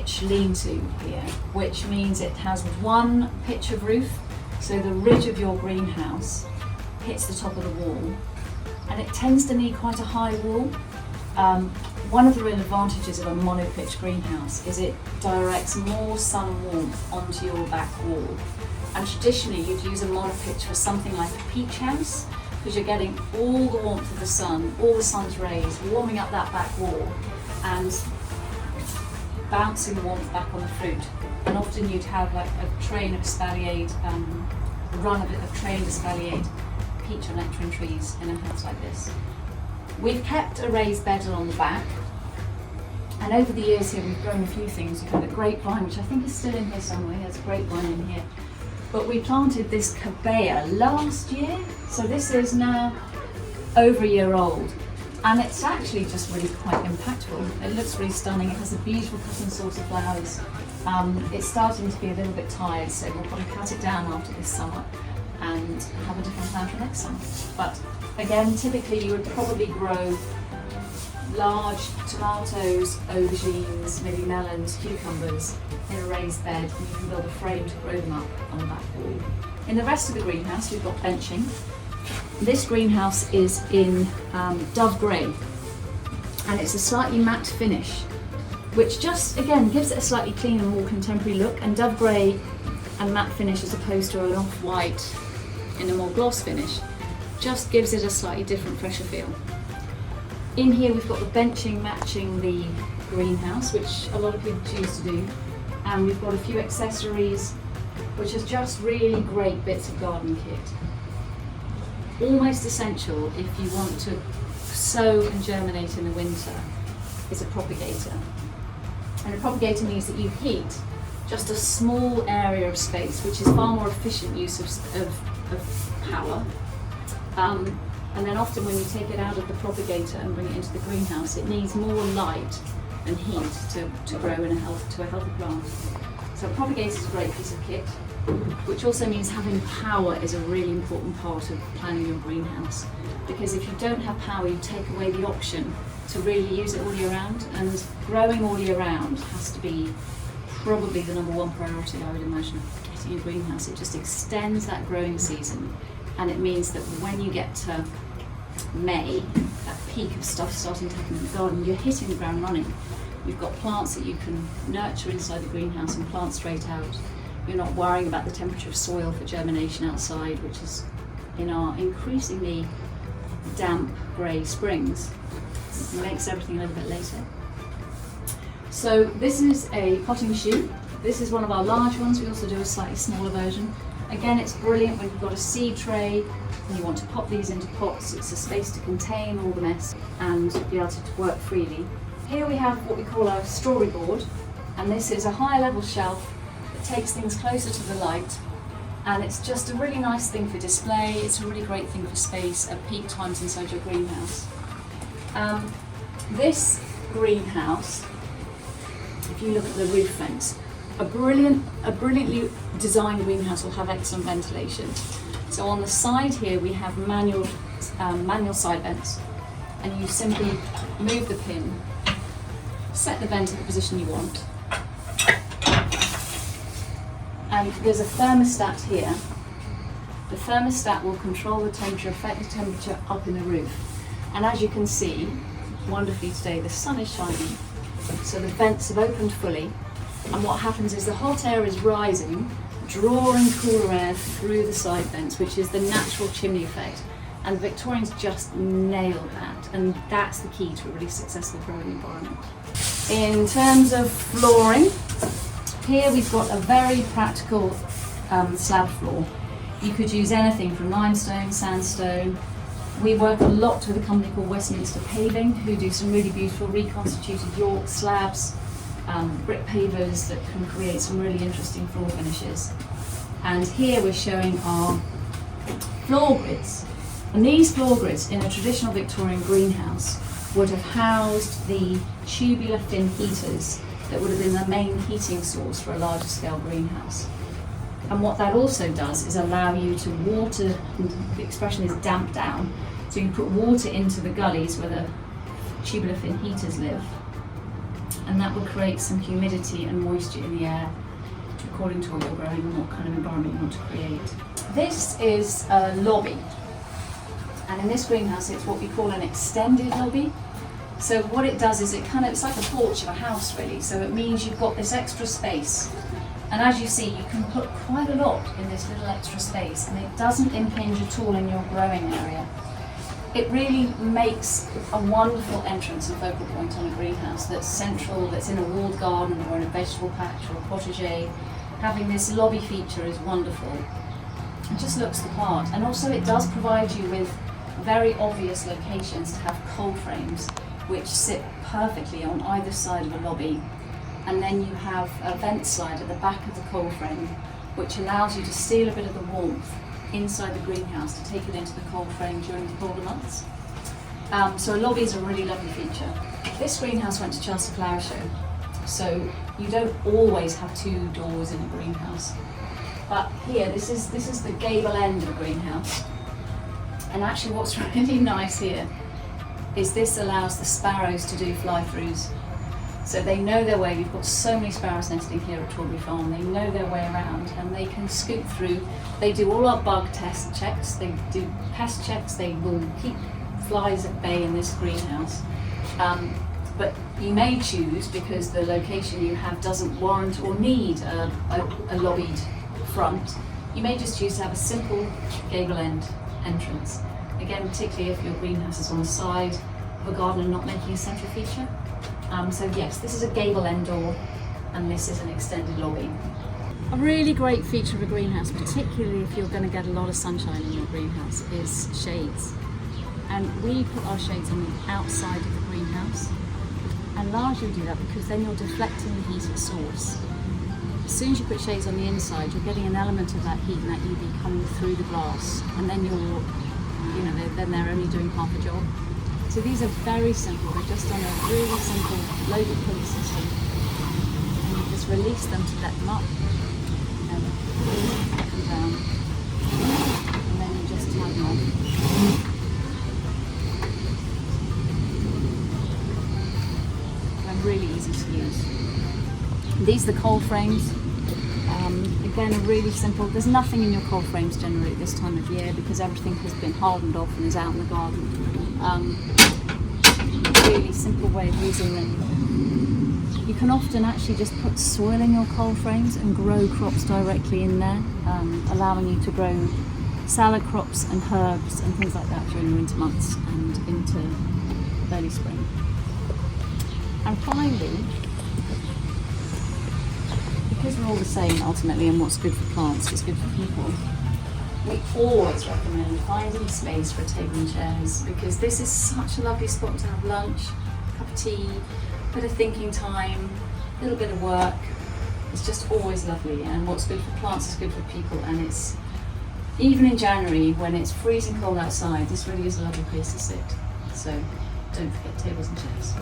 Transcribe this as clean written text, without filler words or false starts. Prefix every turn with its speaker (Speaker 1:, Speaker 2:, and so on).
Speaker 1: Monopitch Lean-To here, which means it has one pitch of roof, so the ridge of your greenhouse hits the top of the wall, and it tends to need quite a high wall. One of the real advantages of a monopitch greenhouse is it directs more sun warmth onto your back wall. And traditionally you'd use a monopitch for something like a peach house, because you're getting all the warmth of the sun, all the sun's rays, warming up that back wall and bouncing the warmth back on the fruit. And often you'd have like a train of espaliered, run of trained espaliered peach or nectarine trees in a house like this. We've kept a raised bed along the back, and over the years here we've grown a few things. We've had a grapevine, which I think is still in here somewhere. There's a grapevine in here. But we planted this cabea last year, so this is now over a year old, and it's actually just really quite impactful. It looks really stunning. It has a beautiful cut and sorted flowers. It's starting to be a little bit tired, so we'll probably cut it down after this summer and have a different plan for next summer. But again, typically you would probably grow large tomatoes, aubergines, maybe melons, cucumbers in a raised bed, and you can build a frame to grow them up on the back wall. In the rest of the greenhouse we've got benching. This greenhouse is in dove grey, and it's a slightly matte finish, which just again gives it a slightly cleaner, more contemporary look. And dove grey and matte finish, as opposed to an off-white in a more gloss finish, just gives it a slightly different, fresher feel. In here we've got the benching matching the greenhouse, which a lot of people choose to do, and we've got a few accessories which are just really great bits of garden kit. Almost essential if you want to sow and germinate in the winter is a propagator. And a propagator means that you heat just a small area of space, which is far more efficient use of power. And then often when you take it out of the propagator and bring it into the greenhouse, it needs more light and heat to grow in a healthy plant. So a propagator is a great piece of kit, which also means having power is a really important part of planning your greenhouse. Because if you don't have power, you take away the option to really use it all year round, and growing all year round has to be probably the number one priority, I would imagine, getting a greenhouse. It just extends that growing season, and it means that when you get to May, that peak of stuff starting to happen in the garden, you're hitting the ground running. You've got plants that you can nurture inside the greenhouse and plant straight out. You're not worrying about the temperature of soil for germination outside, which is in our increasingly damp grey springs. It makes everything a little bit later. So this is a potting chute. This is one of our large ones. We also do a slightly smaller version. Again, it's brilliant when you've got a seed tray and you want to pop these into pots. It's a space to contain all the mess and be able to work freely. Here we have what we call our strawberry board, and this is a high level shelf that takes things closer to the light, and it's just a really nice thing for display. It's a really great thing for space at peak times inside your greenhouse. This greenhouse, if you look at the roof vents, a brilliantly designed greenhouse will have excellent ventilation. So on the side here we have manual side vents, and you simply move the pin, set the vent in the position you want, and there's a thermostat here. The thermostat will control the temperature, affect the temperature up in the roof. And as you can see, wonderfully today, the sun is shining, so the vents have opened fully, and what happens is the hot air is rising, drawing cooler air through the side vents, which is the natural chimney effect. And the Victorians just nailed that, and that's the key to a really successful growing environment. In terms of flooring, here we've got a very practical slab floor. You could use anything from limestone, sandstone. We work a lot with a company called Westminster Paving, who do some really beautiful reconstituted York slabs, brick pavers that can create some really interesting floor finishes. And here we're showing our floor grids. And these floor grids in a traditional Victorian greenhouse would have housed the tubular fin heaters that would have been the main heating source for a larger scale greenhouse. And what that also does is allow you to water, the expression is damp down, so you can put water into the gullies where the tubular fin heaters live. and that will create some humidity and moisture in the air according to what you're growing and what kind of environment you want to create. This is a lobby, and in this greenhouse it's what we call an extended lobby. So what it does is it's like a porch of a house really, so it means you've got this extra space, and as you see you can put quite a lot in this little extra space, and it doesn't impinge at all in your growing area. It really makes a wonderful entrance and focal point on a greenhouse that's central, that's in a walled garden or in a vegetable patch or a potager. Having this lobby feature is wonderful. It just looks the part, and also it does provide you with very obvious locations to have cold frames which sit perfectly on either side of a lobby, and then you have a vent slide at the back of the cold frame which allows you to steal a bit of the warmth inside the greenhouse to take it into the cold frame during the colder months. So a lobby is a really lovely feature. This greenhouse went to Chelsea Flower Show, so you don't always have two doors in a greenhouse. But here, this is the gable end of a greenhouse. And actually what's really nice here is this allows the sparrows to do fly-throughs. So they know their way. We've got so many sparrows nesting here at Torbury Farm. They know their way around and they can scoot through. They do all our bug test checks. They do pest checks. They will keep flies at bay in this greenhouse. But you may choose, because the location you have doesn't warrant or need a lobbied front, you may just choose to have a simple gable end entrance. Again, particularly if your greenhouse is on the side of a garden and not making a central feature. So yes, this is a gable end door and this is an extended lobby. A really great feature of a greenhouse, particularly if you're going to get a lot of sunshine in your greenhouse, is shades. And we put our shades on the outside of the greenhouse, and largely do that because then you're deflecting the heat at source. As soon as you put shades on the inside, you're getting an element of that heat and that UV coming through the glass, and then then they're only doing half a job. So these are very simple. They're just on a really simple loaded pulley system, and you just release them to let them up, and let them down, and then you just tie them off. And really easy to use. These are the cold frames. Again, are really simple. There's nothing in your cold frames generally at this time of year because everything has been hardened off and is out in the garden. Really simple way of using them. You can often actually just put soil in your cold frames and grow crops directly in there, allowing you to grow salad crops and herbs and things like that during the winter months and into early spring. And finally, because we're all the same ultimately, and what's good for plants is good for people, we always recommend finding space for a table and chairs, because this is such a lovely spot to have lunch, a cup of tea, a bit of thinking time, a little bit of work. It's just always lovely, and what's good for plants is good for people, and it's even in January when it's freezing cold outside, this really is a lovely place to sit. So don't forget tables and chairs.